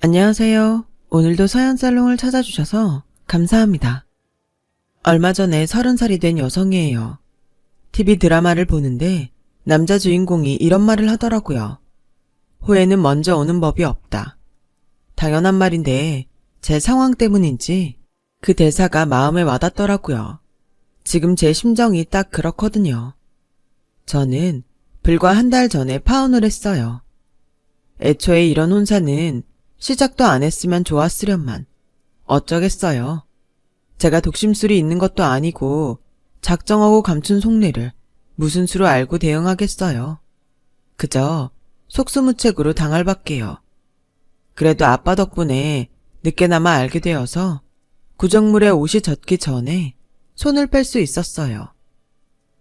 안녕하세요. 오늘도 서연살롱을 찾아주셔서 감사합니다. 얼마 전에 30살이 된 여성이에요. TV 드라마를 보는데 남자 주인공이 이런 말을 하더라고요. 후회는 먼저 오는 법이 없다. 당연한 말인데 제 상황 때문인지 그 대사가 마음에 와닿더라고요. 지금 제 심정이 딱 그렇거든요. 저는 불과 한 달 전에 파혼을 했어요. 애초에 이런 혼사는 시작도 안 했으면 좋았으련만 어쩌겠어요. 제가 독심술이 있는 것도 아니고 작정하고 감춘 속내를 무슨 수로 알고 대응하겠어요. 그저 속수무책으로 당할 밖에요. 그래도 아빠 덕분에 늦게나마 알게 되어서 구정물에 옷이 젖기 전에 손을 뺄 수 있었어요.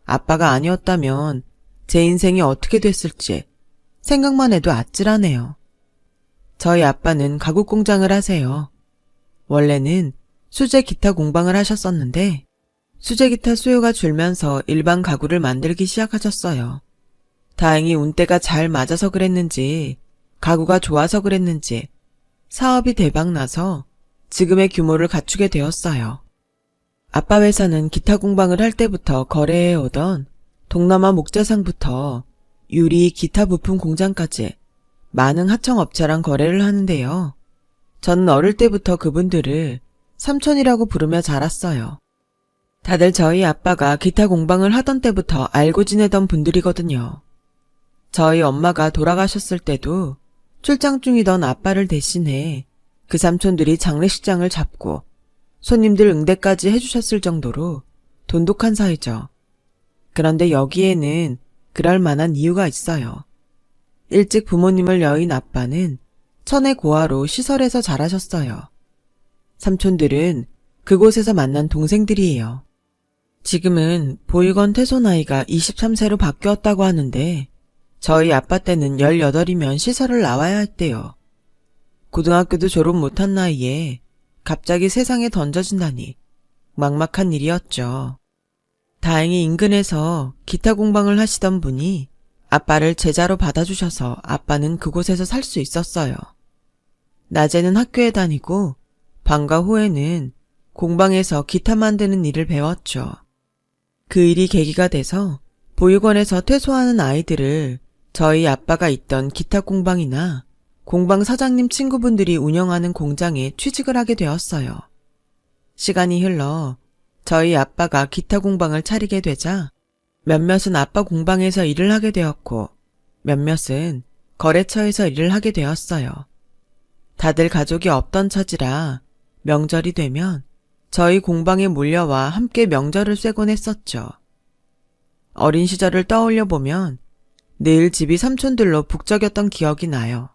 아빠가 아니었다면 제 인생이 어떻게 됐을지 생각만 해도 아찔하네요. 저희 아빠는 가구 공장을 하세요. 원래는 수제 기타 공방을 하셨었는데 수제 기타 수요가 줄면서 일반 가구를 만들기 시작하셨어요. 다행히 운때가 잘 맞아서 그랬는지 가구가 좋아서 그랬는지 사업이 대박나서 지금의 규모를 갖추게 되었어요. 아빠 회사는 기타 공방을 할 때부터 거래해 오던 동남아 목재상부터 유리, 기타 부품 공장까지 많은 하청업체랑 거래를 하는데요. 저는 어릴 때부터 그분들을 삼촌이라고 부르며 자랐어요. 다들 저희 아빠가 기타 공방을 하던 때부터 알고 지내던 분들이거든요. 저희 엄마가 돌아가셨을 때도 출장 중이던 아빠를 대신해 그 삼촌들이 장례식장을 잡고 손님들 응대까지 해주셨을 정도로 돈독한 사이죠. 그런데 여기에는 그럴 만한 이유가 있어요. 일찍 부모님을 여인 아빠는 천의 고아로 시설에서 자라셨어요. 삼촌들은 그곳에서 만난 동생들이에요. 지금은 보육원 퇴소 나이가 23세로 바뀌었다고 하는데 저희 아빠 때는 18이면 시설을 나와야 했대요. 고등학교도 졸업 못한 나이에 갑자기 세상에 던져진다니 막막한 일이었죠. 다행히 인근에서 기타 공방을 하시던 분이 아빠를 제자로 받아주셔서 아빠는 그곳에서 살 수 있었어요. 낮에는 학교에 다니고 방과 후에는 공방에서 기타 만드는 일을 배웠죠. 그 일이 계기가 돼서 보육원에서 퇴소하는 아이들을 저희 아빠가 있던 기타 공방이나 공방 사장님 친구분들이 운영하는 공장에 취직을 하게 되었어요. 시간이 흘러 저희 아빠가 기타 공방을 차리게 되자 몇몇은 아빠 공방에서 일을 하게 되었고 몇몇은 거래처에서 일을 하게 되었어요. 다들 가족이 없던 처지라 명절이 되면 저희 공방에 몰려와 함께 명절을 쐬곤 했었죠. 어린 시절을 떠올려 보면 늘 집이 삼촌들로 북적였던 기억이 나요.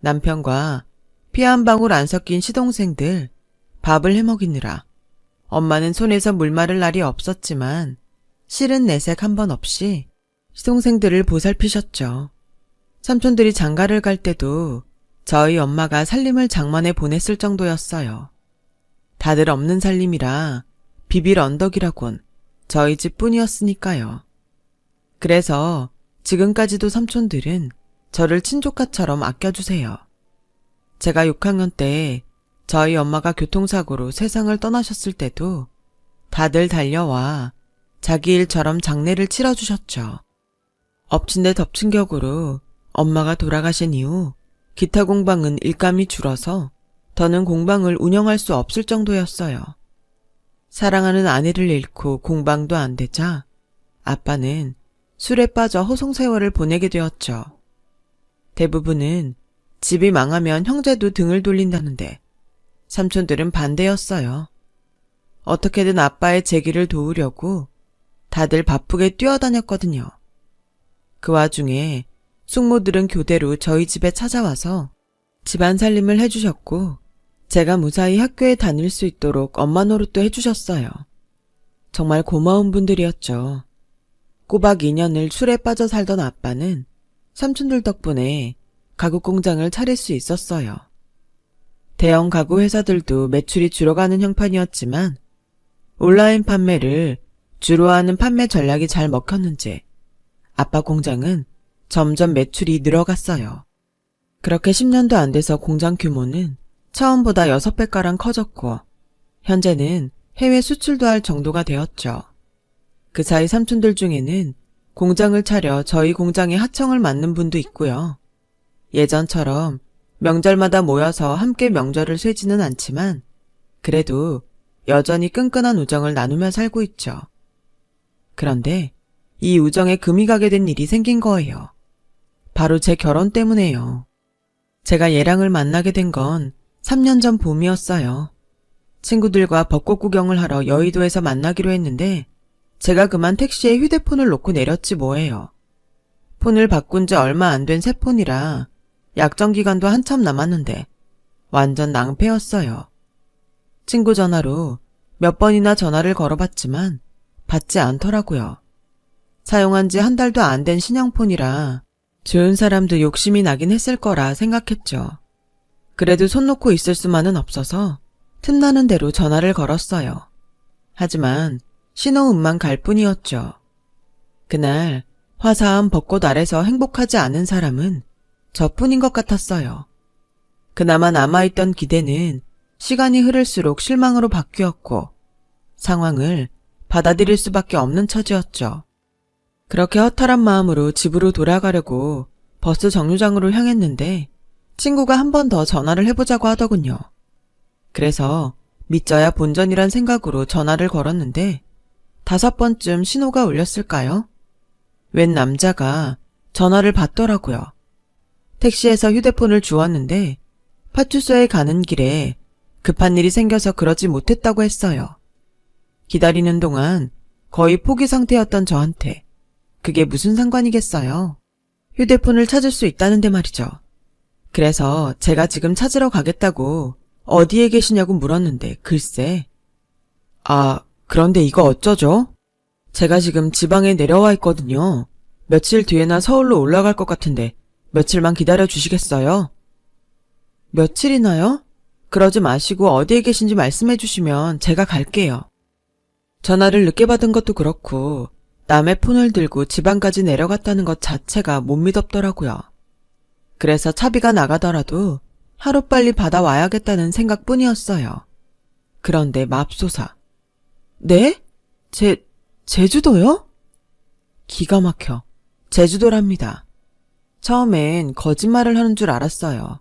남편과 피 한 방울 안 섞인 시동생들 밥을 해먹이느라 엄마는 손에서 물 마를 날이 없었지만 실은 내색 한 번 없이 시동생들을 보살피셨죠. 삼촌들이 장가를 갈 때도 저희 엄마가 살림을 장만해 보냈을 정도였어요. 다들 없는 살림이라 비빌 언덕이라곤 저희 집뿐이었으니까요. 그래서 지금까지도 삼촌들은 저를 친조카처럼 아껴주세요. 제가 6학년 때 저희 엄마가 교통사고로 세상을 떠나셨을 때도 다들 달려와 자기 일처럼 장례를 치러주셨죠. 엎친 데 덮친 격으로 엄마가 돌아가신 이후 기타 공방은 일감이 줄어서 더는 공방을 운영할 수 없을 정도였어요. 사랑하는 아내를 잃고 공방도 안 되자 아빠는 술에 빠져 허송세월을 보내게 되었죠. 대부분은 집이 망하면 형제도 등을 돌린다는데 삼촌들은 반대였어요. 어떻게든 아빠의 재기를 도우려고 다들 바쁘게 뛰어다녔거든요. 그 와중에 숙모들은 교대로 저희 집에 찾아와서 집안 살림을 해주셨고 제가 무사히 학교에 다닐 수 있도록 엄마 노릇도 해주셨어요. 정말 고마운 분들이었죠. 꼬박 2년을 술에 빠져 살던 아빠는 삼촌들 덕분에 가구 공장을 차릴 수 있었어요. 대형 가구 회사들도 매출이 줄어가는 형편이었지만 온라인 판매를 주로 하는 판매 전략이 잘 먹혔는지 아빠 공장은 점점 매출이 늘어갔어요. 그렇게 10년도 안 돼서 공장 규모는 처음보다 6배가량 커졌고 현재는 해외 수출도 할 정도가 되었죠. 그 사이 삼촌들 중에는 공장을 차려 저희 공장에 하청을 맡는 분도 있고요. 예전처럼 명절마다 모여서 함께 명절을 쇠지는 않지만 그래도 여전히 끈끈한 우정을 나누며 살고 있죠. 그런데 이 우정에 금이 가게 된 일이 생긴 거예요. 바로 제 결혼 때문에요. 제가 얘랑을 만나게 된 건 3년 전 봄이었어요. 친구들과 벚꽃 구경을 하러 여의도에서 만나기로 했는데 제가 그만 택시에 휴대폰을 놓고 내렸지 뭐예요. 폰을 바꾼 지 얼마 안 된 새 폰이라 약정 기간도 한참 남았는데 완전 낭패였어요. 친구 전화로 몇 번이나 전화를 걸어봤지만 받지 않더라고요. 사용한 지 한 달도 안 된 신형폰이라 좋은 사람도 욕심이 나긴 했을 거라 생각했죠. 그래도 손 놓고 있을 수만은 없어서 틈나는 대로 전화를 걸었어요. 하지만 신호음만 갈 뿐이었죠. 그날 화사한 벚꽃 아래서 행복하지 않은 사람은 저뿐인 것 같았어요. 그나마 남아있던 기대는 시간이 흐를수록 실망으로 바뀌었고 상황을 받아들일 수밖에 없는 처지였죠. 그렇게 허탈한 마음으로 집으로 돌아가려고 버스 정류장으로 향했는데 친구가 한 번 더 전화를 해보자고 하더군요. 그래서 믿져야 본전이란 생각으로 전화를 걸었는데 5번쯤 신호가 울렸을까요? 웬 남자가 전화를 받더라고요. 택시에서 휴대폰을 주웠는데 파출소에 가는 길에 급한 일이 생겨서 그러지 못했다고 했어요. 기다리는 동안 거의 포기 상태였던 저한테 그게 무슨 상관이겠어요? 휴대폰을 찾을 수 있다는데 말이죠. 그래서 제가 지금 찾으러 가겠다고 어디에 계시냐고 물었는데 글쎄. 그런데 이거 어쩌죠? 제가 지금 지방에 내려와 있거든요. 며칠 뒤에나 서울로 올라갈 것 같은데 며칠만 기다려 주시겠어요? 며칠이나요? 그러지 마시고 어디에 계신지 말씀해 주시면 제가 갈게요. 전화를 늦게 받은 것도 그렇고 남의 폰을 들고 지방까지 내려갔다는 것 자체가 못 믿었더라고요. 그래서 차비가 나가더라도 하루빨리 받아와야겠다는 생각뿐이었어요. 그런데 맙소사. 네? 제주도요? 기가 막혀. 제주도랍니다. 처음엔 거짓말을 하는 줄 알았어요.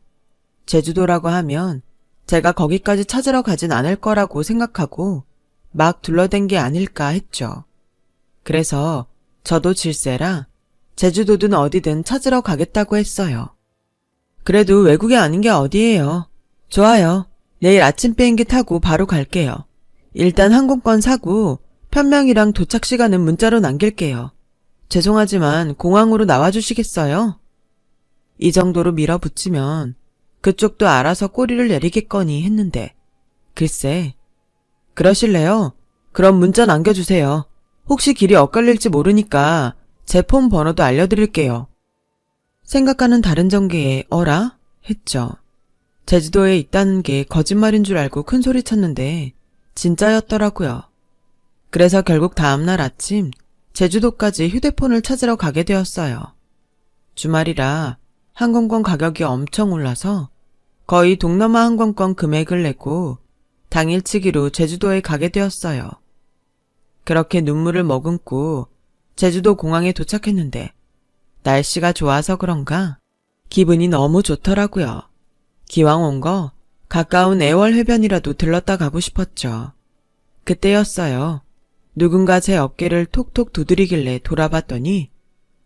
제주도라고 하면 제가 거기까지 찾으러 가진 않을 거라고 생각하고 막 둘러댄 게 아닐까 했죠. 그래서 저도 질세라 제주도든 어디든 찾으러 가겠다고 했어요. 그래도 외국이 아닌 게 어디예요. 좋아요. 내일 아침 비행기 타고 바로 갈게요. 일단 항공권 사고 편명이랑 도착 시간은 문자로 남길게요. 죄송하지만 공항으로 나와주시겠어요? 이 정도로 밀어붙이면 그쪽도 알아서 꼬리를 내리겠거니 했는데 글쎄. 그러실래요? 그럼 문자 남겨주세요. 혹시 길이 엇갈릴지 모르니까 제 폰 번호도 알려드릴게요. 생각과는 다른 전개에 어라? 했죠. 제주도에 있다는 게 거짓말인 줄 알고 큰 소리 쳤는데 진짜였더라고요. 그래서 결국 다음날 아침 제주도까지 휴대폰을 찾으러 가게 되었어요. 주말이라 항공권 가격이 엄청 올라서 거의 동남아 항공권 금액을 내고 당일치기로 제주도에 가게 되었어요. 그렇게 눈물을 머금고 제주도 공항에 도착했는데 날씨가 좋아서 그런가 기분이 너무 좋더라고요. 기왕 온 거 가까운 애월 해변이라도 들렀다 가고 싶었죠. 그때였어요. 누군가 제 어깨를 톡톡 두드리길래 돌아봤더니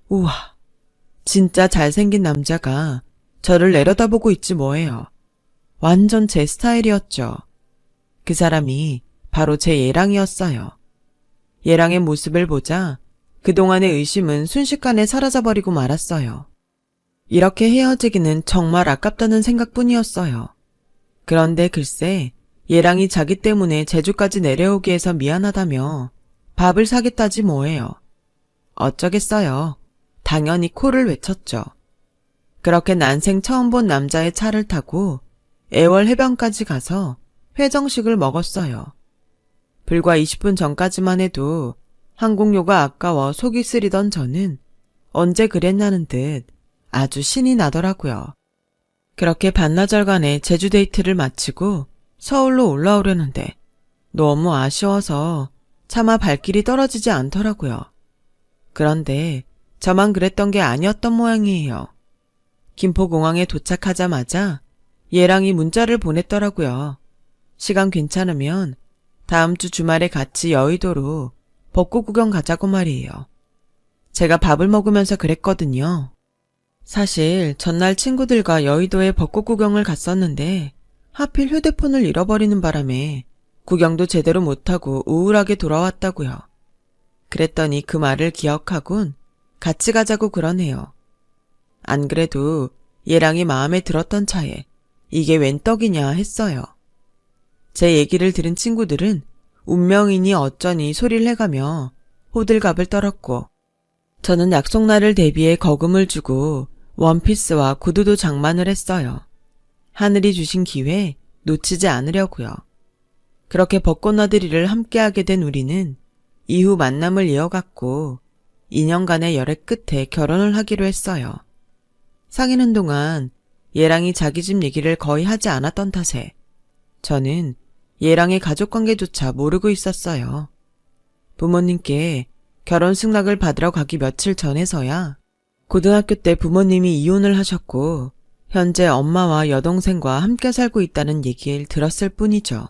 우와, 진짜 잘생긴 남자가 저를 내려다보고 있지 뭐예요. 완전 제 스타일이었죠. 그 사람이 바로 제 예랑이었어요. 예랑의 모습을 보자 그동안의 의심은 순식간에 사라져버리고 말았어요. 이렇게 헤어지기는 정말 아깝다는 생각뿐이었어요. 그런데 글쎄 예랑이 자기 때문에 제주까지 내려오게 해서 미안하다며 밥을 사겠다지 뭐예요. 어쩌겠어요. 당연히 코를 외쳤죠. 그렇게 난생 처음 본 남자의 차를 타고 애월 해변까지 가서 회정식을 먹었어요. 불과 20분 전까지만 해도 항공료가 아까워 속이 쓰리던 저는 언제 그랬냐는 듯 아주 신이 나더라고요. 그렇게 반나절간의 제주 데이트를 마치고 서울로 올라오려는데 너무 아쉬워서 차마 발길이 떨어지지 않더라고요. 그런데 저만 그랬던 게 아니었던 모양이에요. 김포공항에 도착하자마자 얘랑이 문자를 보냈더라고요. 시간 괜찮으면 다음 주 주말에 같이 여의도로 벚꽃 구경 가자고 말이에요. 제가 밥을 먹으면서 그랬거든요. 사실 전날 친구들과 여의도에 벚꽃 구경을 갔었는데 하필 휴대폰을 잃어버리는 바람에 구경도 제대로 못하고 우울하게 돌아왔다고요. 그랬더니 그 말을 기억하곤 같이 가자고 그러네요. 안 그래도 얘랑이 마음에 들었던 차에 이게 웬 떡이냐 했어요. 제 얘기를 들은 친구들은 운명이니 어쩌니 소리를 해가며 호들갑을 떨었고 저는 약속날을 대비해 거금을 주고 원피스와 구두도 장만을 했어요. 하늘이 주신 기회 놓치지 않으려고요. 그렇게 벚꽃 나들이를 함께하게 된 우리는 이후 만남을 이어갔고 2년간의 열애 끝에 결혼을 하기로 했어요. 사귀는 동안 얘랑이 자기 집 얘기를 거의 하지 않았던 탓에 저는 얘랑의 가족관계조차 모르고 있었어요. 부모님께 결혼 승낙을 받으러 가기 며칠 전에서야 고등학교 때 부모님이 이혼을 하셨고 현재 엄마와 여동생과 함께 살고 있다는 얘기를 들었을 뿐이죠.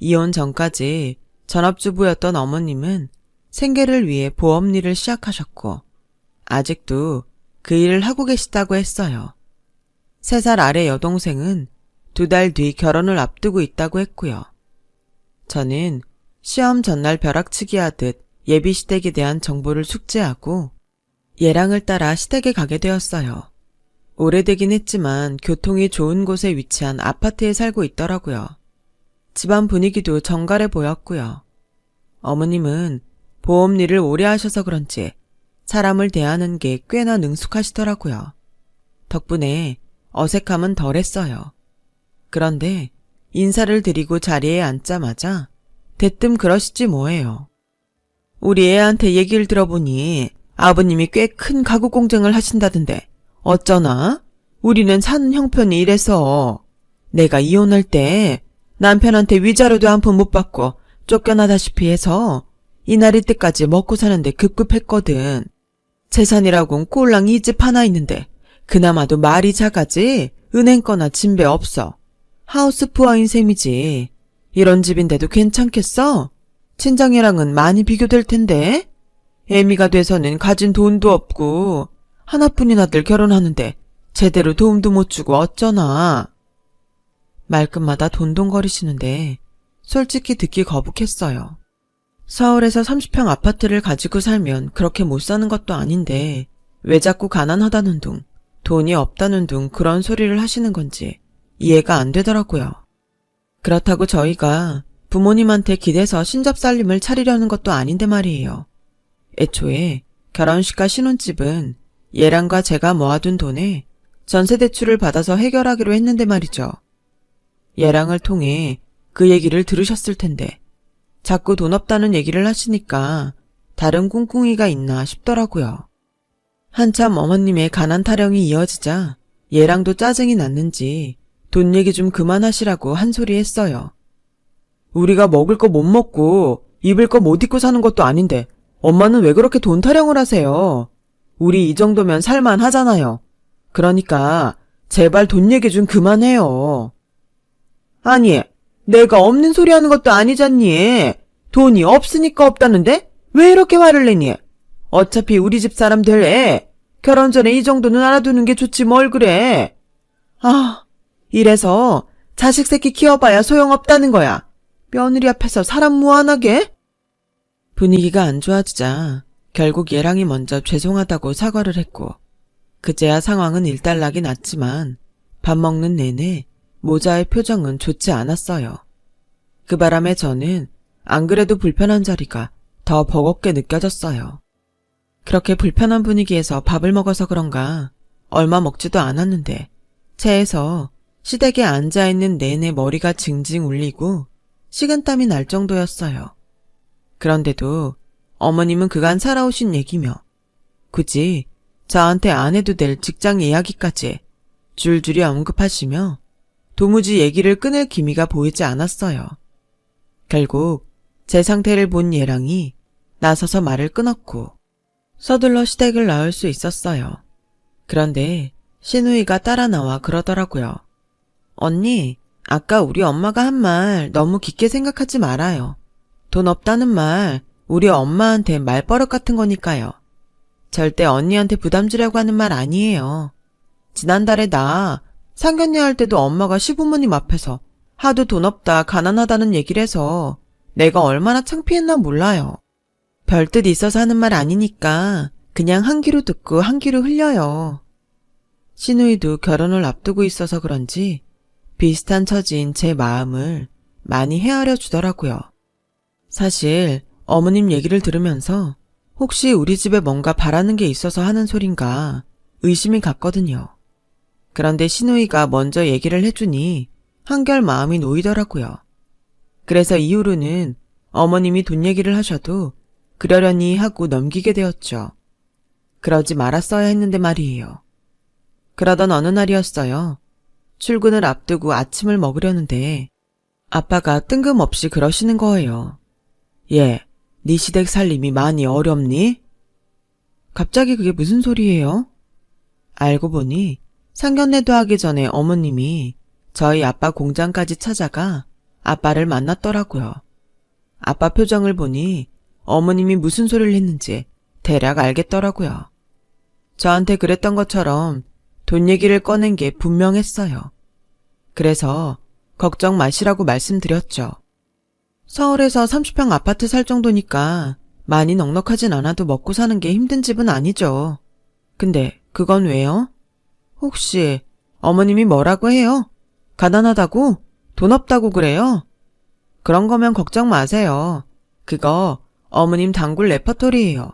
이혼 전까지 전업주부였던 어머님은 생계를 위해 보험 일을 시작하셨고 아직도 그 일을 하고 계시다고 했어요. 3살 아래 여동생은 2달 뒤 결혼을 앞두고 있다고 했고요. 저는 시험 전날 벼락치기 하듯 예비 시댁에 대한 정보를 숙지하고 얘랑을 따라 시댁에 가게 되었어요. 오래되긴 했지만 교통이 좋은 곳에 위치한 아파트에 살고 있더라고요. 집안 분위기도 정갈해 보였고요. 어머님은 보험 일을 오래 하셔서 그런지 사람을 대하는 게 꽤나 능숙하시더라고요. 덕분에 어색함은 덜했어요. 그런데 인사를 드리고 자리에 앉자마자 대뜸 그러시지 뭐예요. 우리 애한테 얘기를 들어보니 아버님이 꽤 큰 가구 공장을 하신다던데 어쩌나? 우리는 사는 형편이 이래서 내가 이혼할 때 남편한테 위자료도 한 푼 못 받고 쫓겨나다시피 해서 이날이 때까지 먹고 사는데 급급했거든. 재산이라곤 꼴랑 이 집 하나 있는데 그나마도 말이 작아지 은행 거나 진배 없어. 하우스푸어인 셈이지. 이런 집인데도 괜찮겠어? 친정이랑은 많이 비교될 텐데. 애미가 돼서는 가진 돈도 없고 하나뿐인 아들 결혼하는데 제대로 도움도 못 주고 어쩌나. 말끝마다 돈돈거리시는데 솔직히 듣기 거북했어요. 서울에서 30평 아파트를 가지고 살면 그렇게 못 사는 것도 아닌데 왜 자꾸 가난하다는 둥, 돈이 없다는 둥 그런 소리를 하시는 건지 이해가 안 되더라고요. 그렇다고 저희가 부모님한테 기대서 신접살림을 차리려는 것도 아닌데 말이에요. 애초에 결혼식과 신혼집은 얘랑과 제가 모아둔 돈에 전세대출을 받아서 해결하기로 했는데 말이죠. 얘랑을 통해 그 얘기를 들으셨을 텐데 자꾸 돈 없다는 얘기를 하시니까 다른 꿍꿍이가 있나 싶더라고요. 한참 어머님의 가난 타령이 이어지자 얘랑도 짜증이 났는지 돈 얘기 좀 그만하시라고 한 소리 했어요. 우리가 먹을 거 못 먹고 입을 거 못 입고 사는 것도 아닌데 엄마는 왜 그렇게 돈 타령을 하세요? 우리 이 정도면 살만 하잖아요. 그러니까 제발 돈 얘기 좀 그만해요. 아니, 내가 없는 소리 하는 것도 아니잖니. 돈이 없으니까 없다는데 왜 이렇게 화를 내니? 어차피 우리 집 사람들 애 결혼 전에 이 정도는 알아두는 게 좋지 뭘 그래. 아, 이래서 자식 새끼 키워봐야 소용없다는 거야. 며느리 앞에서 사람 무안하게? 분위기가 안 좋아지자 결국 얘랑이 먼저 죄송하다고 사과를 했고 그제야 상황은 일단락이 났지만 밥 먹는 내내 모자의 표정은 좋지 않았어요. 그 바람에 저는 안 그래도 불편한 자리가 더 버겁게 느껴졌어요. 그렇게 불편한 분위기에서 밥을 먹어서 그런가 얼마 먹지도 않았는데 체해서 시댁에 앉아있는 내내 머리가 징징 울리고 식은땀이 날 정도였어요. 그런데도 어머님은 그간 살아오신 얘기며 굳이 저한테 안 해도 될 직장 이야기까지 줄줄이 언급하시며 도무지 얘기를 끊을 기미가 보이지 않았어요. 결국 제 상태를 본 예랑이 나서서 말을 끊었고 서둘러 시댁을 나올 수 있었어요. 그런데 신우이가 따라 나와 그러더라고요. 언니, 아까 우리 엄마가 한 말 너무 깊게 생각하지 말아요. 돈 없다는 말 우리 엄마한테 말버릇 같은 거니까요. 절대 언니한테 부담 주려고 하는 말 아니에요. 지난달에 나 상견례 할 때도 엄마가 시부모님 앞에서 하도 돈 없다 가난하다는 얘기를 해서 내가 얼마나 창피했나 몰라요. 별뜻 있어서 하는 말 아니니까 그냥 한 귀로 듣고 한 귀로 흘려요. 신우이도 결혼을 앞두고 있어서 그런지 비슷한 처지인 제 마음을 많이 헤아려 주더라고요. 사실 어머님 얘기를 들으면서 혹시 우리 집에 뭔가 바라는 게 있어서 하는 소린가 의심이 갔거든요. 그런데 신우이가 먼저 얘기를 해주니 한결 마음이 놓이더라고요. 그래서 이후로는 어머님이 돈 얘기를 하셔도 그러려니 하고 넘기게 되었죠. 그러지 말았어야 했는데 말이에요. 그러던 어느 날이었어요. 출근을 앞두고 아침을 먹으려는데 아빠가 뜬금없이 그러시는 거예요. 얘, 네 시댁 살림이 많이 어렵니? 갑자기 그게 무슨 소리예요? 알고 보니 상견례도 하기 전에 어머님이 저희 아빠 공장까지 찾아가 아빠를 만났더라고요. 아빠 표정을 보니 어머님이 무슨 소리를 했는지 대략 알겠더라고요. 저한테 그랬던 것처럼 돈 얘기를 꺼낸 게 분명했어요. 그래서 걱정 마시라고 말씀드렸죠. 서울에서 30평 아파트 살 정도니까 많이 넉넉하진 않아도 먹고 사는 게 힘든 집은 아니죠. 근데 그건 왜요? 혹시 어머님이 뭐라고 해요? 가난하다고? 돈 없다고 그래요? 그런 거면 걱정 마세요. 그거 어머님 단골 레퍼토리예요.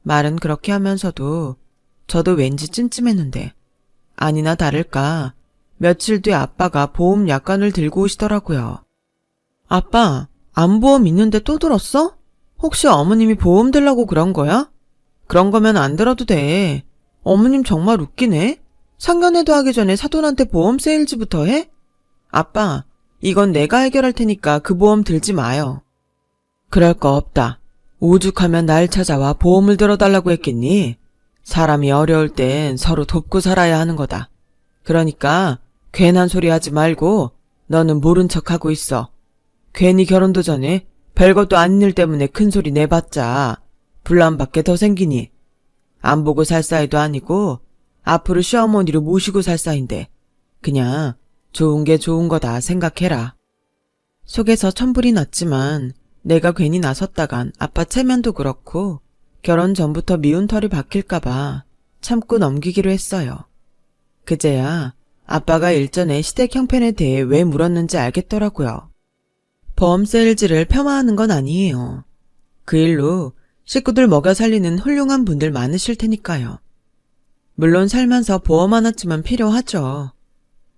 말은 그렇게 하면서도 저도 왠지 찜찜했는데 아니나 다를까 며칠 뒤 아빠가 보험 약관을 들고 오시더라고요. 아빠, 암보험 있는데 또 들었어? 혹시 어머님이 보험 들라고 그런 거야? 그런 거면 안 들어도 돼. 어머님 정말 웃기네. 상견례도 하기 전에 사돈한테 보험 세일즈부터 해? 아빠, 이건 내가 해결할 테니까 그 보험 들지 마요. 그럴 거 없다. 오죽하면 날 찾아와 보험을 들어달라고 했겠니? 사람이 어려울 땐 서로 돕고 살아야 하는 거다. 그러니까 괜한 소리 하지 말고 너는 모른 척하고 있어. 괜히 결혼도 전에 별것도 아닌 일 때문에 큰 소리 내봤자 분란받게 더 생기니. 안 보고 살 사이도 아니고 앞으로 시어머니로 모시고 살 사이인데 그냥 좋은 게 좋은 거다 생각해라. 속에서 천불이 났지만 내가 괜히 나섰다간 아빠 체면도 그렇고 결혼 전부터 미운 털이 박힐까봐 참고 넘기기로 했어요. 그제야 아빠가 일전에 시댁 형편에 대해 왜 물었는지 알겠더라고요. 보험 세일즈를 폄하하는 건 아니에요. 그 일로 식구들 먹여 살리는 훌륭한 분들 많으실 테니까요. 물론 살면서 보험 하나쯤은 필요하죠.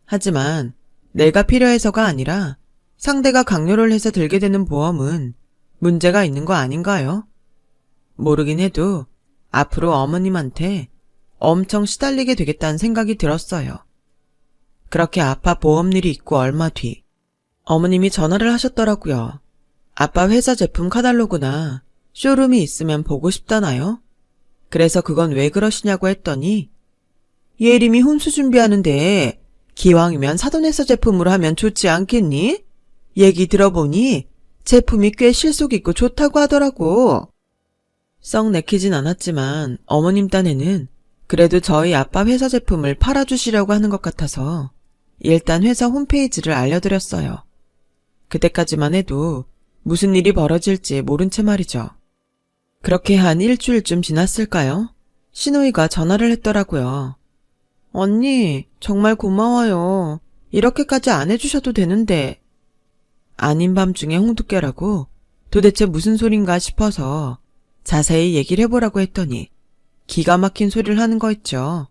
하지만 내가 필요해서가 아니라 상대가 강요를 해서 들게 되는 보험은 문제가 있는 거 아닌가요? 모르긴 해도 앞으로 어머님한테 엄청 시달리게 되겠다는 생각이 들었어요. 그렇게 아빠 보험일이 있고 얼마 뒤 어머님이 전화를 하셨더라고요. 아빠 회사 제품 카탈로그나 쇼룸이 있으면 보고 싶다나요? 그래서 그건 왜 그러시냐고 했더니 예림이 혼수 준비하는데 기왕이면 사돈회사 제품으로 하면 좋지 않겠니? 얘기 들어보니 제품이 꽤 실속 있고 좋다고 하더라고. 썩 내키진 않았지만 어머님 딴에는 그래도 저희 아빠 회사 제품을 팔아주시려고 하는 것 같아서 일단 회사 홈페이지를 알려드렸어요. 그때까지만 해도 무슨 일이 벌어질지 모른 채 말이죠. 그렇게 한 일주일쯤 지났을까요? 신우이가 전화를 했더라고요. 언니, 정말 고마워요. 이렇게까지 안 해주셔도 되는데. 아닌 밤중에 홍두깨라고 도대체 무슨 소린가 싶어서 자세히 얘기를 해보라고 했더니 기가 막힌 소리를 하는 거 있죠.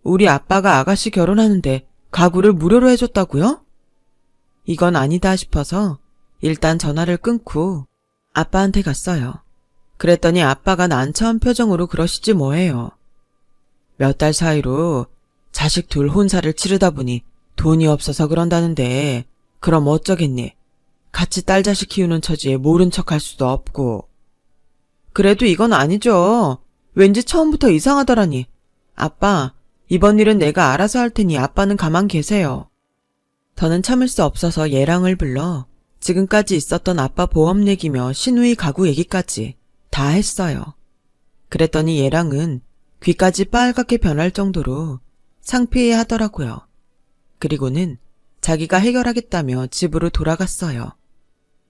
우리 아빠가 아가씨 결혼하는데 가구를 무료로 해줬다고요? 이건 아니다 싶어서 일단 전화를 끊고 아빠한테 갔어요. 그랬더니 아빠가 난처한 표정으로 그러시지 뭐예요. 몇 달 사이로 자식 둘 혼사를 치르다 보니 돈이 없어서 그런다는데 그럼 어쩌겠니? 같이 딸 자식 키우는 처지에 모른 척 할 수도 없고. 그래도 이건 아니죠. 왠지 처음부터 이상하더라니. 아빠, 이번 일은 내가 알아서 할 테니 아빠는 가만 계세요. 더는 참을 수 없어서 예랑을 불러 지금까지 있었던 아빠 보험 얘기며 시누이 가구 얘기까지 다 했어요. 그랬더니 예랑은 귀까지 빨갛게 변할 정도로 상피해 하더라고요. 그리고는 자기가 해결하겠다며 집으로 돌아갔어요.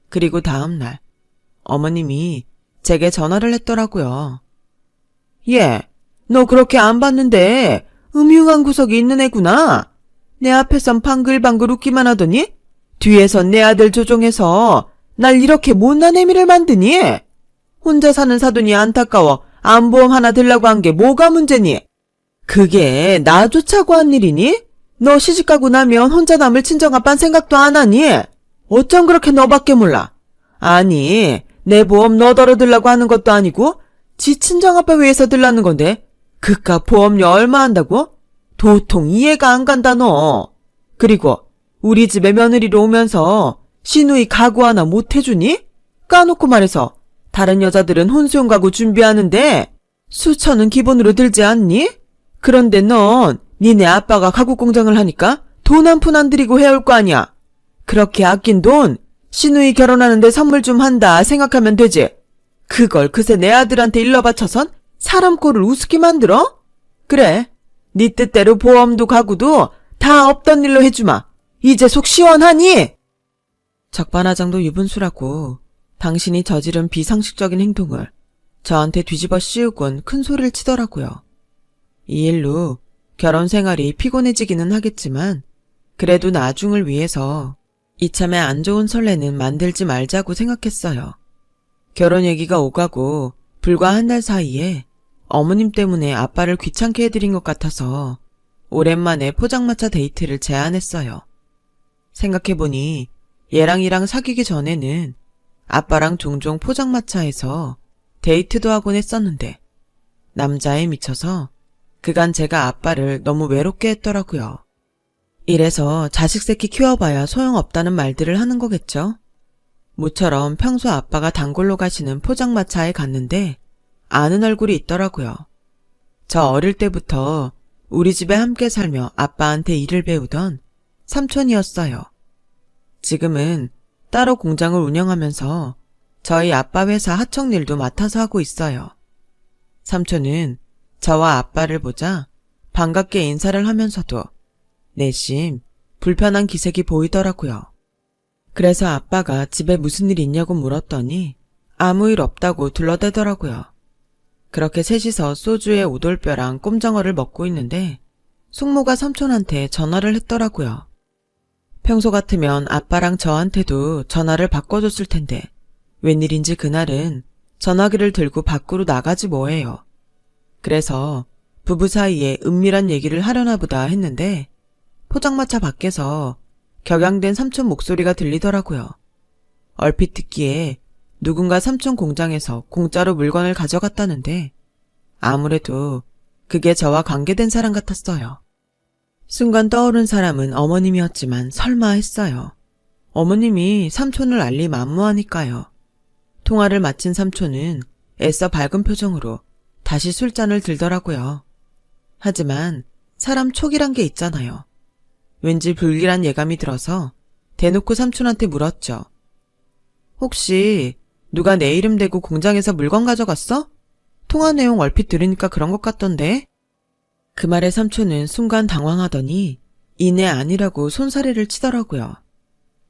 그리고 다음날 어머님이 제게 전화를 했더라고요. 얘, 너 그렇게 안 봤는데 음흉한 구석이 있는 애구나. 내 앞에선 방글방글 웃기만 하더니 뒤에선 내 아들 조종해서 날 이렇게 못난 애미를 만드니? 혼자 사는 사돈이 안타까워 안보험 하나 들라고 한 게 뭐가 문제니? 그게 나조차고 한 일이니? 너 시집가고 나면 혼자 남을 친정아빠는 생각도 안 하니? 어쩜 그렇게 너밖에 몰라? 아니, 내 보험 너더러 들라고 하는 것도 아니고 지 친정아빠 위해서 들라는 건데 그깟 보험료 얼마 한다고? 도통 이해가 안 간다 너. 그리고 우리 집에 며느리로 오면서 시누이 가구 하나 못 해주니? 까놓고 말해서 다른 여자들은 혼수용 가구 준비하는데 수천은 기본으로 들지 않니? 그런데 넌 니네 아빠가 가구 공장을 하니까 돈 한 푼 안 들이고 해올 거 아니야. 그렇게 아낀 돈 시누이 결혼하는데 선물 좀 한다 생각하면 되지. 그걸 그새 내 아들한테 일러 바쳐선 사람 꼴을 우습게 만들어? 그래, 네 뜻대로 보험도 가구도 다 없던 일로 해주마. 이제 속 시원하니? 적반하장도 유분수라고 당신이 저지른 비상식적인 행동을 저한테 뒤집어 씌우곤 큰 소리를 치더라고요. 이 일로 결혼 생활이 피곤해지기는 하겠지만 그래도 나중을 위해서 이참에 안 좋은 설레는 만들지 말자고 생각했어요. 결혼 얘기가 오가고 불과 한 달 사이에 어머님 때문에 아빠를 귀찮게 해드린 것 같아서 오랜만에 포장마차 데이트를 제안했어요. 생각해보니 얘랑이랑 사귀기 전에는 아빠랑 종종 포장마차에서 데이트도 하곤 했었는데 남자에 미쳐서 그간 제가 아빠를 너무 외롭게 했더라고요. 이래서 자식 새끼 키워봐야 소용없다는 말들을 하는 거겠죠? 모처럼 평소 아빠가 단골로 가시는 포장마차에 갔는데 아는 얼굴이 있더라고요. 저 어릴 때부터 우리 집에 함께 살며 아빠한테 일을 배우던 삼촌이었어요. 지금은 따로 공장을 운영하면서 저희 아빠 회사 하청 일도 맡아서 하고 있어요. 삼촌은 저와 아빠를 보자 반갑게 인사를 하면서도 내심 불편한 기색이 보이더라고요. 그래서 아빠가 집에 무슨 일 있냐고 물었더니 아무 일 없다고 둘러대더라고요. 그렇게 셋이서 소주에 오돌뼈랑 꼼장어를 먹고 있는데 숙모가 삼촌한테 전화를 했더라고요. 평소 같으면 아빠랑 저한테도 전화를 바꿔줬을 텐데 웬일인지 그날은 전화기를 들고 밖으로 나가지 뭐해요. 그래서 부부 사이에 은밀한 얘기를 하려나 보다 했는데 포장마차 밖에서 격양된 삼촌 목소리가 들리더라고요. 얼핏 듣기에 누군가 삼촌 공장에서 공짜로 물건을 가져갔다는데 아무래도 그게 저와 관계된 사람 같았어요. 순간 떠오른 사람은 어머님이었지만 설마 했어요. 어머님이 삼촌을 알리 만무하니까요. 통화를 마친 삼촌은 애써 밝은 표정으로 다시 술잔을 들더라고요. 하지만 사람 촉이란 게 있잖아요. 왠지 불길한 예감이 들어서 대놓고 삼촌한테 물었죠. 혹시 누가 내 이름 대고 공장에서 물건 가져갔어? 통화 내용 얼핏 들으니까 그런 것 같던데? 그 말에 삼촌은 순간 당황하더니 이내 아니라고 손사래를 치더라고요.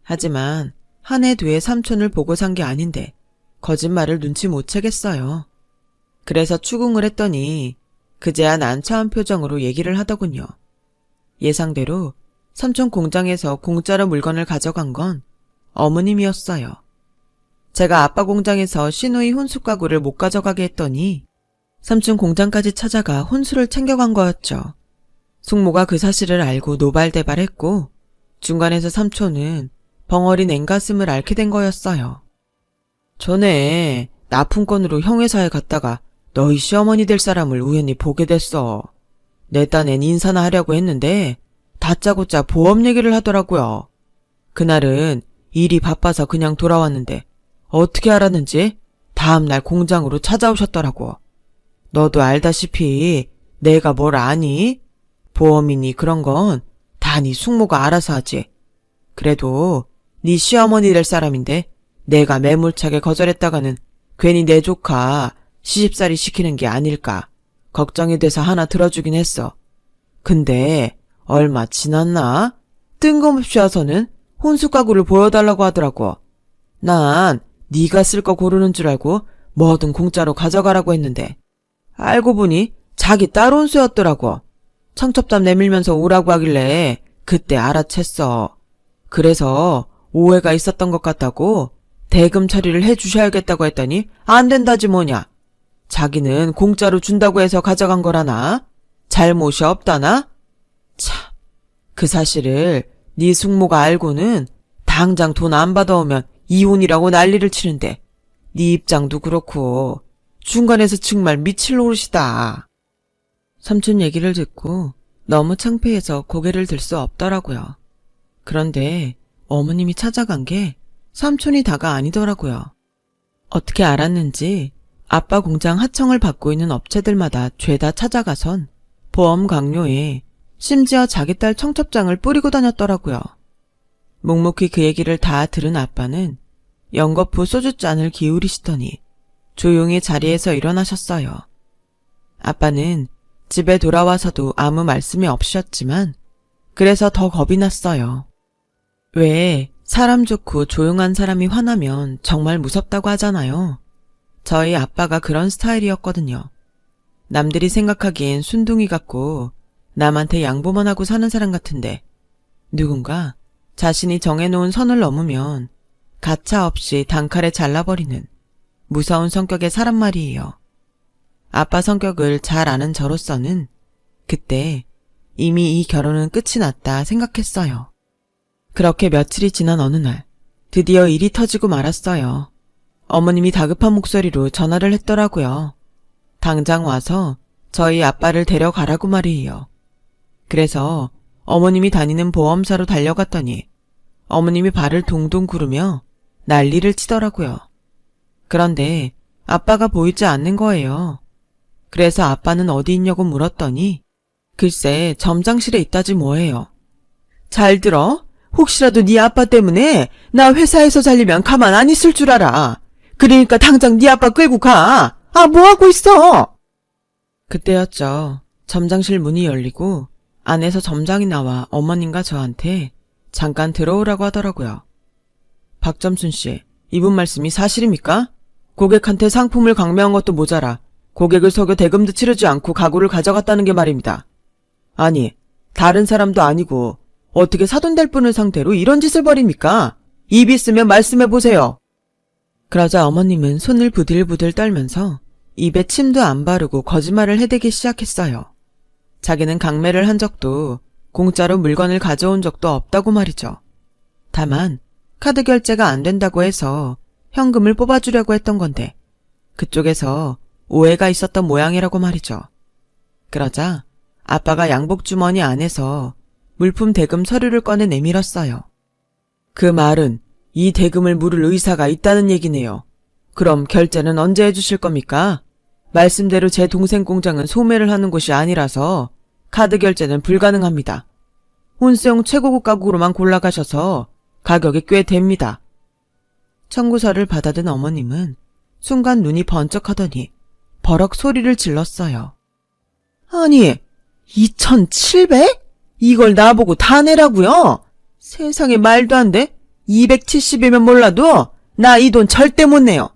하지만 한 해 뒤에 삼촌을 보고 산 게 아닌데 거짓말을 눈치 못 채겠어요. 그래서 추궁을 했더니 그제야 난처한 표정으로 얘기를 하더군요. 예상대로 삼촌 공장에서 공짜로 물건을 가져간 건 어머님이었어요. 제가 아빠 공장에서 시누이 혼수 가구를 못 가져가게 했더니 삼촌 공장까지 찾아가 혼수를 챙겨간 거였죠. 숙모가 그 사실을 알고 노발대발했고 중간에서 삼촌은 벙어리 냉가슴을 앓게 된 거였어요. 전에 납품건으로 형 회사에 갔다가 너희 시어머니 될 사람을 우연히 보게 됐어. 내 딴엔 인사나 하려고 했는데 다짜고짜 보험 얘기를 하더라고요. 그날은 일이 바빠서 그냥 돌아왔는데 어떻게 알았는지 다음날 공장으로 찾아오셨더라고. 너도 알다시피 내가 뭘 아니? 보험이니 그런 건 다 네 숙모가 알아서 하지. 그래도 네 시어머니 될 사람인데 내가 매몰차게 거절했다가는 괜히 내 조카 시집살이 시키는 게 아닐까 걱정이 돼서 하나 들어주긴 했어. 근데 얼마 지났나? 뜬금없이 와서는 혼수 가구를 보여달라고 하더라고. 난 네가 쓸 거 고르는 줄 알고 뭐든 공짜로 가져가라고 했는데 알고 보니 자기 딸 혼수였더라고. 청첩장 내밀면서 오라고 하길래 그때 알아챘어. 그래서 오해가 있었던 것 같다고 대금 처리를 해주셔야겠다고 했더니 안 된다지 뭐냐. 자기는 공짜로 준다고 해서 가져간 거라나? 잘못이 없다나? 참, 그 사실을 네 숙모가 알고는 당장 돈 안 받아오면 이혼이라고 난리를 치는데 네 입장도 그렇고 중간에서 정말 미칠 노릇이다. 삼촌 얘기를 듣고 너무 창피해서 고개를 들 수 없더라고요. 그런데 어머님이 찾아간 게 삼촌이 다가 아니더라고요. 어떻게 알았는지 아빠 공장 하청을 받고 있는 업체들마다 죄다 찾아가선 보험 강요에 심지어 자기 딸 청첩장을 뿌리고 다녔더라고요. 묵묵히 그 얘기를 다 들은 아빠는 연거푸 소주잔을 기울이시더니 조용히 자리에서 일어나셨어요. 아빠는 집에 돌아와서도 아무 말씀이 없으셨지만 그래서 더 겁이 났어요. 왜 사람 좋고 조용한 사람이 화나면 정말 무섭다고 하잖아요. 저희 아빠가 그런 스타일이었거든요. 남들이 생각하기엔 순둥이 같고 남한테 양보만 하고 사는 사람 같은데 누군가 자신이 정해놓은 선을 넘으면 가차없이 단칼에 잘라버리는 무서운 성격의 사람 말이에요. 아빠 성격을 잘 아는 저로서는 그때 이미 이 결혼은 끝이 났다 생각했어요. 그렇게 며칠이 지난 어느 날 드디어 일이 터지고 말았어요. 어머님이 다급한 목소리로 전화를 했더라고요. 당장 와서 저희 아빠를 데려가라고 말이에요. 그래서 어머님이 다니는 보험사로 달려갔더니 어머님이 발을 동동 구르며 난리를 치더라고요. 그런데 아빠가 보이지 않는 거예요. 그래서 아빠는 어디 있냐고 물었더니 글쎄 점장실에 있다지 뭐예요. 잘 들어? 혹시라도 네 아빠 때문에 나 회사에서 잘리면 가만 안 있을 줄 알아. 그러니까 당장 네 아빠 끌고 가. 아, 뭐하고 있어? 그때였죠. 점장실 문이 열리고 안에서 점장이 나와 어머님과 저한테 잠깐 들어오라고 하더라고요. 박점순 씨, 이분 말씀이 사실입니까? 고객한테 상품을 강매한 것도 모자라 고객을 속여 대금도 치르지 않고 가구를 가져갔다는 게 말입니다. 아니, 다른 사람도 아니고 어떻게 사돈될 분을 상대로 이런 짓을 벌입니까? 입 있으면 말씀해보세요. 그러자 어머님은 손을 부들부들 떨면서 입에 침도 안 바르고 거짓말을 해대기 시작했어요. 자기는 강매를 한 적도 공짜로 물건을 가져온 적도 없다고 말이죠. 다만 카드 결제가 안 된다고 해서 현금을 뽑아주려고 했던 건데 그쪽에서 오해가 있었던 모양이라고 말이죠. 그러자 아빠가 양복 주머니 안에서 물품 대금 서류를 꺼내 내밀었어요. 그 말은 이 대금을 물을 의사가 있다는 얘기네요. 그럼 결제는 언제 해주실 겁니까? 말씀대로 제 동생 공장은 소매를 하는 곳이 아니라서 카드 결제는 불가능합니다. 혼수용 최고급 가구로만 골라가셔서 가격이 꽤 됩니다. 청구서를 받아든 어머님은 순간 눈이 번쩍하더니 버럭 소리를 질렀어요. 아니, 2,700? 이걸 나보고 다 내라고요? 세상에 말도 안 돼. 270이면 몰라도 나 이 돈 절대 못 내요.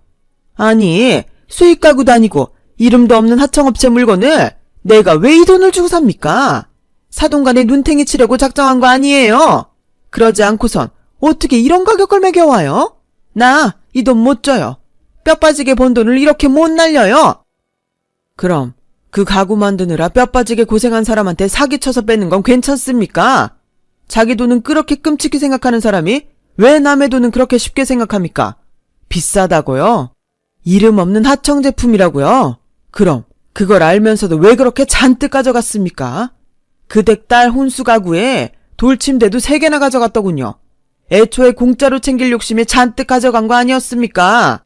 아니, 수입 가구도 아니고 이름도 없는 하청업체 물건을 내가 왜 이 돈을 주고 삽니까? 사돈간에 눈탱이 치려고 작정한 거 아니에요? 그러지 않고선 어떻게 이런 가격을 매겨와요? 나 이 돈 못 줘요. 뼈 빠지게 번 돈을 이렇게 못 날려요. 그럼 그 가구 만드느라 뼈 빠지게 고생한 사람한테 사기쳐서 뺏는 건 괜찮습니까? 자기 돈은 그렇게 끔찍히 생각하는 사람이 왜 남의 돈은 그렇게 쉽게 생각합니까? 비싸다고요? 이름 없는 하청 제품이라고요? 그럼 그걸 알면서도 왜 그렇게 잔뜩 가져갔습니까? 그 댁 딸 혼수 가구에 돌침대도 3개나 가져갔더군요. 애초에 공짜로 챙길 욕심에 잔뜩 가져간 거 아니었습니까?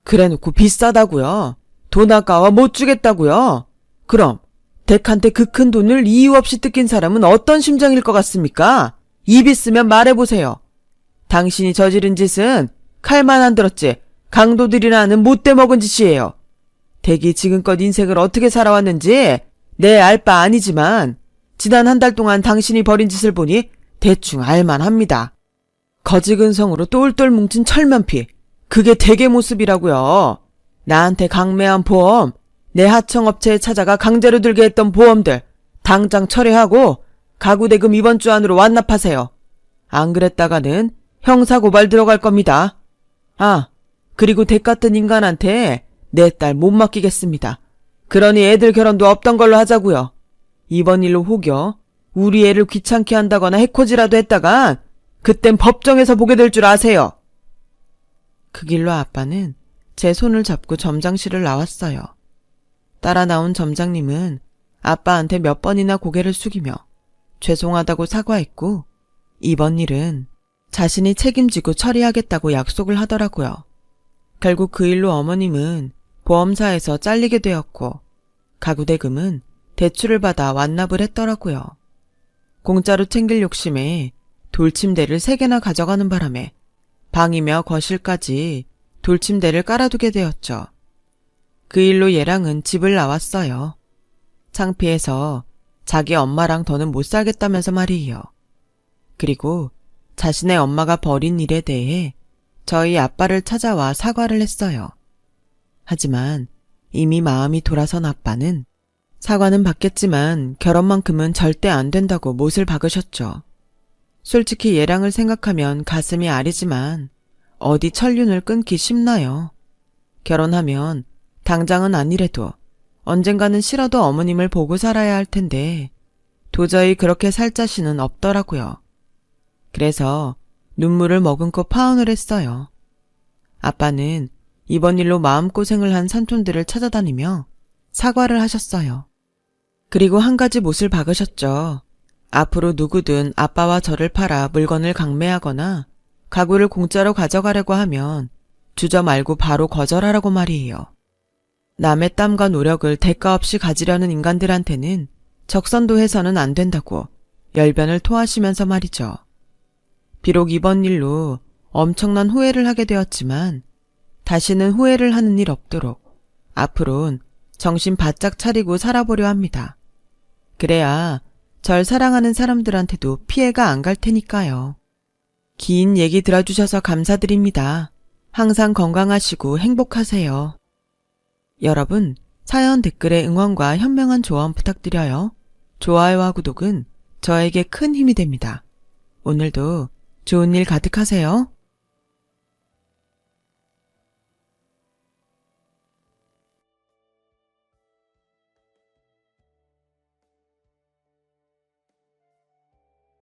그래놓고 비싸다고요. 돈 아까워 못 주겠다고요. 그럼 댁한테 그 큰 돈을 이유 없이 뜯긴 사람은 어떤 심정일 것 같습니까? 입 있으면 말해보세요. 당신이 저지른 짓은 칼만 안 들었지 강도들이나 하는 못돼 먹은 짓이에요. 댁이 지금껏 인생을 어떻게 살아왔는지 내 알 바 아니지만 지난 한 달 동안 당신이 벌인 짓을 보니 대충 알만합니다. 거지근성으로 똘똘 뭉친 철면피, 그게 댁의 모습이라고요. 나한테 강매한 보험, 내 하청업체에 찾아가 강제로 들게 했던 보험들 당장 철회하고 가구대금 이번 주 안으로 완납하세요. 안 그랬다가는 형사고발 들어갈 겁니다. 아, 그리고 댁 같은 인간한테 내 딸 못 맡기겠습니다. 그러니 애들 결혼도 없던 걸로 하자고요. 이번 일로 혹여 우리 애를 귀찮게 한다거나 해코지라도 했다간 그땐 법정에서 보게 될 줄 아세요. 그 길로 아빠는 제 손을 잡고 점장실을 나왔어요. 따라 나온 점장님은 아빠한테 몇 번이나 고개를 숙이며 죄송하다고 사과했고 이번 일은 자신이 책임지고 처리하겠다고 약속을 하더라고요. 결국 그 일로 어머님은 보험사에서 잘리게 되었고 가구대금은 대출을 받아 완납을 했더라고요. 공짜로 챙길 욕심에 돌침대를 3개나 가져가는 바람에 방이며 거실까지 돌침대를 깔아두게 되었죠. 그 일로 얘랑은 집을 나왔어요. 창피해서 자기 엄마랑 더는 못 살겠다면서 말이에요. 그리고 자신의 엄마가 벌인 일에 대해 저희 아빠를 찾아와 사과를 했어요. 하지만 이미 마음이 돌아선 아빠는 사과는 받겠지만 결혼만큼은 절대 안 된다고 못을 박으셨죠. 솔직히 얘랑을 생각하면 가슴이 아리지만 어디 천륜을 끊기 쉽나요? 결혼하면 당장은 아니래도 언젠가는 싫어도 어머님을 보고 살아야 할 텐데 도저히 그렇게 살 자신은 없더라고요. 그래서 눈물을 머금고 파혼을 했어요. 아빠는 이번 일로 마음고생을 한 산촌들을 찾아다니며 사과를 하셨어요. 그리고 한 가지 못을 박으셨죠. 앞으로 누구든 아빠와 저를 팔아 물건을 강매하거나 가구를 공짜로 가져가려고 하면 주저 말고 바로 거절하라고 말이에요. 남의 땀과 노력을 대가 없이 가지려는 인간들한테는 적선도 해서는 안 된다고 열변을 토하시면서 말이죠. 비록 이번 일로 엄청난 후회를 하게 되었지만 다시는 후회를 하는 일 없도록 앞으론 정신 바짝 차리고 살아보려 합니다. 그래야 절 사랑하는 사람들한테도 피해가 안 갈 테니까요. 긴 얘기 들어주셔서 감사드립니다. 항상 건강하시고 행복하세요. 여러분, 사연 댓글에 응원과 현명한 조언 부탁드려요. 좋아요와 구독은 저에게 큰 힘이 됩니다. 오늘도 좋은 일 가득하세요.